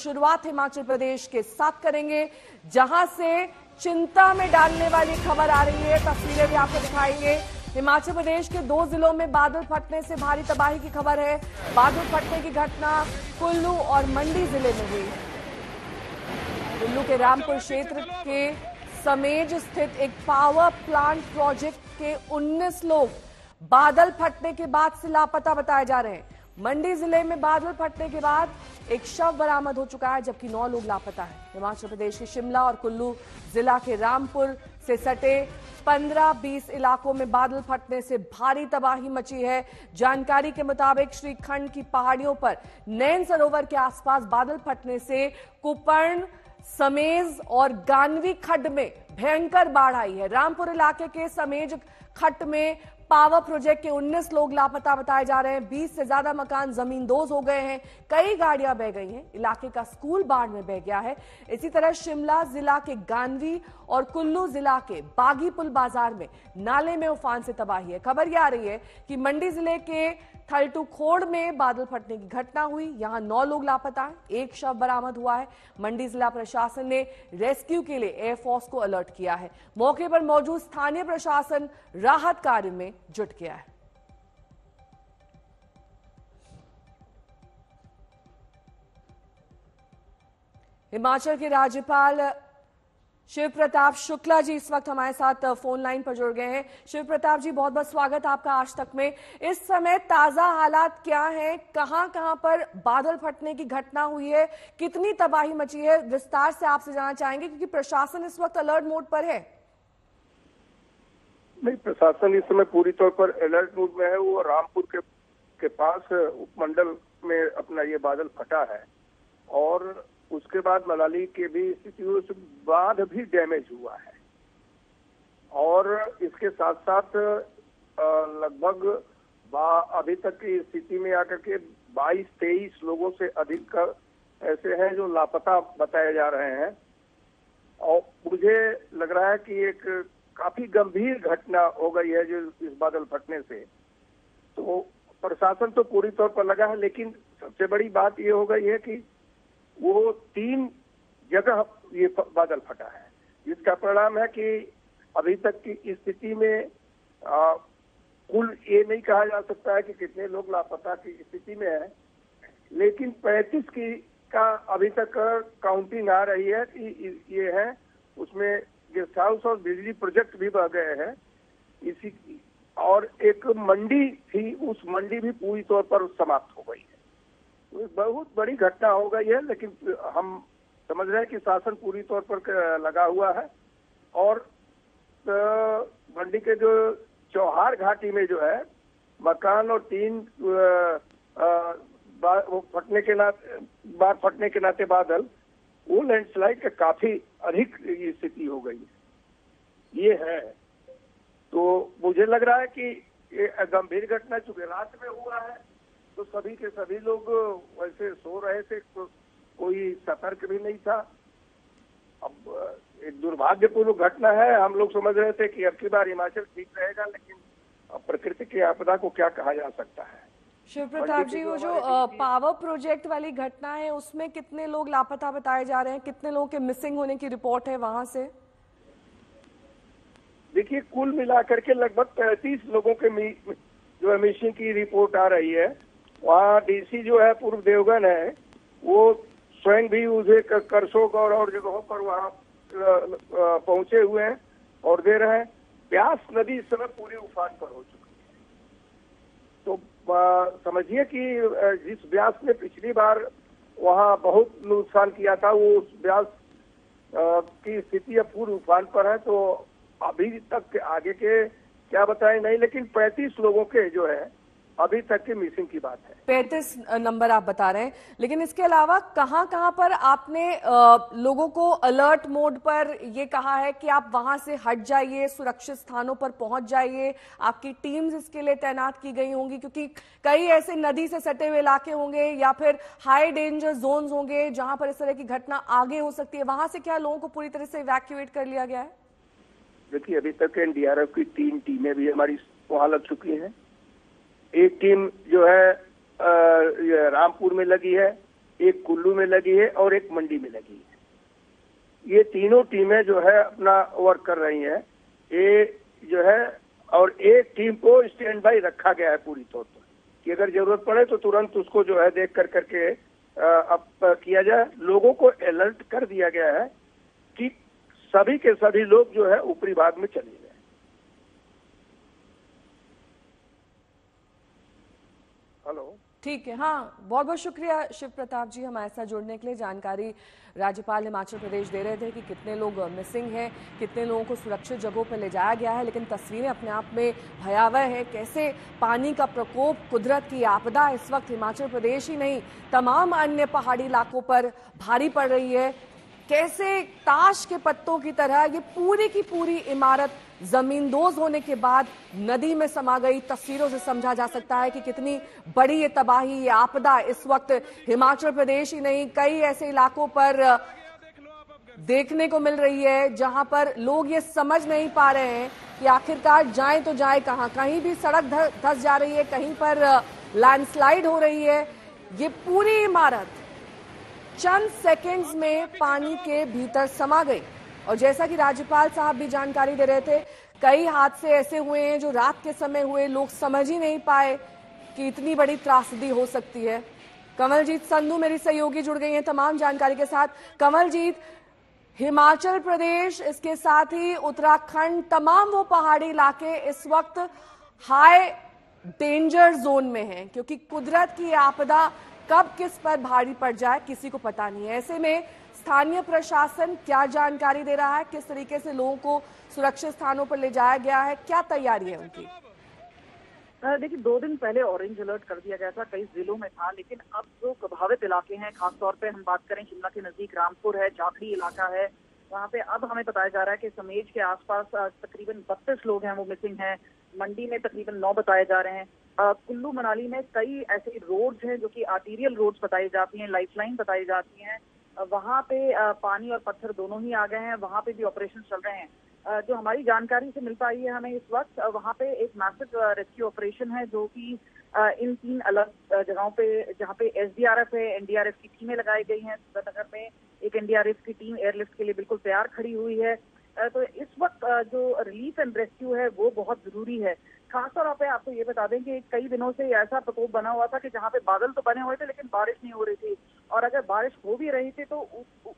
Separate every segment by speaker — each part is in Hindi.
Speaker 1: शुरुआत हिमाचल प्रदेश के साथ करेंगे, जहां से चिंता में डालने वाली खबर आ रही है। तस्वीरें भी आपको दिखाएंगे। हिमाचल प्रदेश के 2 जिलों में बादल फटने से भारी तबाही की खबर है। बादल फटने की घटना कुल्लू और मंडी जिले में हुई। कुल्लू के रामपुर क्षेत्र के समेज स्थित एक पावर प्लांट प्रोजेक्ट के 19 लोग बादल फटने के बाद से लापता बताए जा रहे हैं। मंडी जिले में बादल फटने के बाद एक शव बरामद हो चुका है, जबकि 9 लोग लापता हैं। हिमाचल प्रदेश के शिमला और कुल्लू जिला के रामपुर से सटे 15-20 इलाकों में बादल फटने से भारी तबाही मची है। जानकारी के मुताबिक श्रीखंड की पहाड़ियों पर नैन सरोवर के आसपास बादल फटने से कुपर्ण, समेज और गानवी खड्ड में भयंकर बाढ़ आई है। रामपुर इलाके के समेज खड्ड में पावर प्रोजेक्ट के 19 लोग लापता बताए जा रहे हैं। 20 से ज्यादा मकान जमींदोज हो गए हैं, कई गाड़ियां बह गई हैं। इलाके का स्कूल बाढ़ में बह गया है। इसी तरह शिमला जिला के गानवी और कुल्लू जिला के बागीपुल बाजार में नाले में उफान से तबाही है। खबर यह आ रही है कि मंडी जिले के थलटू खोड़ में बादल फटने की घटना हुई। यहां 9 लोग लापता हैं, एक शव बरामद हुआ है। मंडी जिला प्रशासन ने रेस्क्यू के लिए एयरफोर्स को अलर्ट किया है। मौके पर मौजूद स्थानीय प्रशासन राहत कार्य में जुट गया है। हिमाचल के राज्यपाल शिव प्रताप शुक्ला जी इस वक्त हमारे साथ फोन लाइन पर जुड़ गए हैं। शिव प्रताप जी, बहुत बहुत स्वागत आपका आज तक में। इस समय ताजा हालात क्या हैं? कहां पर बादल फटने की घटना हुई है? कितनी तबाही मची है? विस्तार से आपसे जानना चाहेंगे, क्योंकि प्रशासन इस वक्त अलर्ट मोड पर है।
Speaker 2: नहीं, प्रशासन इस समय पूरी तौर पर अलर्ट मोड में है। वो रामपुर के पास उपमंडल में अपना ये बादल फटा है और उसके बाद मनाली के भी स्थितियों से बाद भी डैमेज हुआ है। और इसके साथ साथ लगभग अभी तक की स्थिति में आकर के 22-23 लोगों से अधिक ऐसे हैं जो लापता बताए जा रहे हैं। और मुझे लग रहा है कि एक काफी गंभीर घटना हो गई है जो इस बादल फटने से। तो प्रशासन तो पूरी तौर पर लगा है, लेकिन सबसे बड़ी बात ये हो गई है कि वो 3 जगह ये बादल फटा है, जिसका परिणाम है कि अभी तक की स्थिति में कुल ये नहीं कहा जा सकता है कि कितने लोग लापता की स्थिति में है, लेकिन 35 की का अभी तक काउंटिंग आ रही है कि ये है। उसमें गेस्ट हाउस और बिजली प्रोजेक्ट भी बह गए हैं। इसी और एक मंडी थी, उस मंडी भी पूरी तौर पर समाप्त हो गई है। तो बहुत बड़ी घटना हो गई है, लेकिन हम समझ रहे हैं कि शासन पूरी तौर पर लगा हुआ है। और मंडी के जो चौहार घाटी में जो है मकान और 3 बार फटने के नाते बादल, वो लैंडस्लाइड का काफी अधिक स्थिति हो गई है। ये है, तो मुझे लग रहा है कि ये गंभीर घटना चूंकि रात में हुआ है तो सभी के सभी लोग वैसे सो रहे थे, तो कोई सतर्क भी नहीं था। अब एक दुर्भाग्यपूर्ण घटना है। हम लोग समझ रहे थे कि अब की बार हिमाचल ठीक रहेगा, लेकिन अब प्रकृति की आपदा को क्या कहा जा सकता है।
Speaker 1: शिव प्रताप जी, वो जो पावर प्रोजेक्ट वाली घटना है उसमें कितने लोग लापता बताए जा रहे हैं? कितने लोगों के मिसिंग होने की रिपोर्ट है वहां से?
Speaker 2: देखिए, कुल मिलाकर के लगभग 35 लोगों के जो मिसिंग की रिपोर्ट आ रही है। वहाँ डीसी जो है पूर्व देवगन है, वो स्वयं भी उसे करसोग और जगहों पर वहाँ पहुंचे हुए हैं और दे रहे हैं। ब्यास नदी इस समय पूरी उफान पर हो चुकी है। तो समझिए कि जिस ब्यास ने पिछली बार वहाँ बहुत नुकसान किया था, वो उस ब्यास की स्थिति अब पूरी उफान पर है। तो अभी तक के आगे के क्या बताएं नहीं, लेकिन 35 लोगों के जो है अभी तक की मिसिंग की बात है।
Speaker 1: 35 नंबर आप बता रहे हैं, लेकिन इसके अलावा कहां पर आपने लोगों को अलर्ट मोड पर ये कहा है कि आप वहां से हट जाइए, सुरक्षित स्थानों पर पहुंच जाइए? आपकी टीम्स इसके लिए तैनात की गई होंगी, क्योंकि कई ऐसे नदी से सटे हुए इलाके होंगे या फिर हाई डेंजर जोन्स होंगे जहां पर इस तरह की घटना आगे हो सकती है। वहां से क्या लोगों को पूरी तरह से इवैक्यूएट कर लिया गया है?
Speaker 2: देखिए, अभी तक एनडीआरएफ की 3 टीमें भी हमारी वहां लग चुकी हैं। एक टीम जो है रामपुर में लगी है, एक कुल्लू में लगी है और एक मंडी में लगी है। ये तीनों टीमें जो है अपना वर्क कर रही हैं। ये जो है और एक टीम को स्टैंड बाई रखा गया है पूरी तौर पर कि अगर जरूरत पड़े तो तुरंत उसको जो है देख करके अब किया जाए। लोगों को अलर्ट कर दिया गया है कि सभी के सभी लोग जो है ऊपरी भाग में चले गए। हेलो,
Speaker 1: ठीक है, हाँ, बहुत बहुत शुक्रिया शिव प्रताप जी हमारे साथ जुड़ने के लिए। जानकारी राज्यपाल हिमाचल प्रदेश दे रहे थे कि कितने लोग मिसिंग हैं, कितने लोगों को सुरक्षित जगहों पर ले जाया गया है, लेकिन तस्वीरें अपने आप में भयावह है। कैसे पानी का प्रकोप, कुदरत की आपदा इस वक्त हिमाचल प्रदेश ही नहीं तमाम अन्य पहाड़ी इलाकों पर भारी पड़ रही है। कैसे ताश के पत्तों की तरह ये पूरी की पूरी इमारत जमींदोज होने के बाद नदी में समा गई। तस्वीरों से समझा जा सकता है कि कितनी बड़ी ये तबाही, ये आपदा इस वक्त हिमाचल प्रदेश ही नहीं कई ऐसे इलाकों पर देखने को मिल रही है जहां पर लोग ये समझ नहीं पा रहे हैं कि आखिरकार जाएं तो जाएं कहां। कहीं भी सड़क धंस जा रही है, कहीं पर लैंडस्लाइड हो रही है। ये पूरी इमारत चंद सेकंड्स में पानी के भीतर समा गई। और जैसा कि राज्यपाल साहब भी जानकारी दे रहे थे, कई हादसे ऐसे हुए हैं जो रात के समय हुए, लोग समझ ही नहीं पाए कि इतनी बड़ी त्रासदी हो सकती है। कमलजीत संधू मेरी सहयोगी जुड़ गई हैं तमाम जानकारी के साथ। कमलजीत, हिमाचल प्रदेश, इसके साथ ही उत्तराखंड, तमाम वो पहाड़ी इलाके इस वक्त हाई डेंजर जोन में हैं क्योंकि कुदरत की आपदा कब किस पर भारी पड़ जाए किसी को पता नहीं है। ऐसे में स्थानीय प्रशासन क्या जानकारी दे रहा है, किस तरीके से लोगों को सुरक्षित स्थानों पर ले जाया गया है, क्या तैयारी है उनकी?
Speaker 3: देखिए, 2 दिन पहले ऑरेंज अलर्ट कर दिया गया था, कई जिलों में था, लेकिन अब जो प्रभावित इलाके हैं, खासतौर पे हम बात करें शिमला के नजदीक रामपुर है, जाखड़ी इलाका है, वहाँ पे अब हमें बताया जा रहा है कि समेज के आसपास तकरीबन 32 लोग हैं वो मिसिंग हैं। मंडी में तकरीबन 9 बताए जा रहे हैं। कुल्लू मनाली में कई ऐसे रोड्स हैं जो कि आर्टीरियल रोड्स बताई जाती हैं, लाइफलाइन बताई जाती हैं, वहाँ पे पानी और पत्थर दोनों ही आ गए हैं, वहाँ पे भी ऑपरेशन चल रहे हैं। जो हमारी जानकारी से मिल पाई है हमें इस वक्त, वहाँ पे एक मैसिव रेस्क्यू ऑपरेशन है जो कि इन 3 अलग जगहों पे, जहाँ पे एसडीआरएफ है, एनडीआरएफ की टीमें लगाई गई हैं। सुंदरनगर में एक एनडीआरएफ की टीम एयरलिफ्ट के लिए बिल्कुल तैयार खड़ी हुई है। तो इस वक्त जो रिलीफ एंड रेस्क्यू है वो बहुत जरूरी है। खासतौर पे आपको ये बता दें कि कई दिनों से ऐसा प्रकोप बना हुआ था कि जहाँ पे बादल तो बने हुए थे लेकिन बारिश नहीं हो रही थी, और अगर बारिश हो भी रही थी तो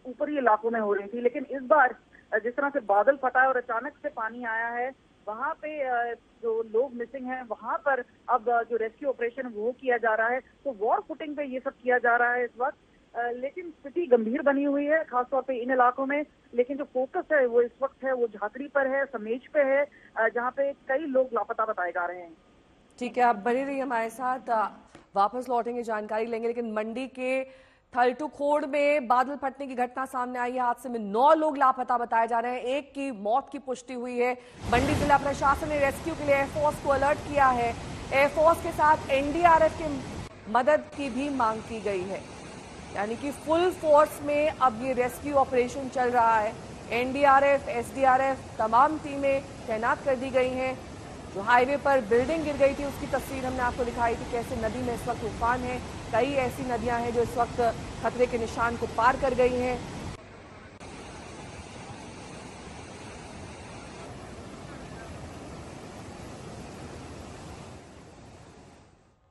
Speaker 3: ऊपरी इलाकों में हो रही थी। लेकिन इस बार जिस तरह से बादल फटा और अचानक से पानी आया है, वहाँ पे जो लोग मिसिंग हैं वहाँ पर अब जो रेस्क्यू ऑपरेशन वो किया जा रहा है। तो वॉर फुटिंग पे ये सब किया जा रहा है इस वक्त, लेकिन स्थिति गंभीर बनी हुई है खासतौर पे इन इलाकों में। लेकिन जो फोकस है वो इस वक्त है वो झाकड़ी पर है, समेज पे है, जहाँ पे कई लोग लापता बताए जा रहे हैं।
Speaker 1: ठीक है, आप बने रहिए हमारे साथ, वापस लौटेंगे, जानकारी लेंगे। लेकिन मंडी के थलटूखोड़ में बादल फटने की घटना सामने आई है। हादसे में 9 लोग लापता बताए जा रहे हैं, एक की मौत की पुष्टि हुई है। मंडी जिला प्रशासन ने रेस्क्यू के लिए एयरफोर्स को अलर्ट किया है। एयरफोर्स के साथ एनडीआरएफ की मदद की भी मांग की गई है, यानी कि फुल फोर्स में अब ये रेस्क्यू ऑपरेशन चल रहा है। एनडीआरएफ, एसडीआरएफ तमाम टीमें तैनात कर दी गई हैं। जो हाईवे पर बिल्डिंग गिर गई थी उसकी तस्वीर हमने आपको दिखाई थी, कैसे नदी में इस वक्त तूफान है। कई ऐसी नदियां हैं जो इस वक्त खतरे के निशान को पार कर गई हैं।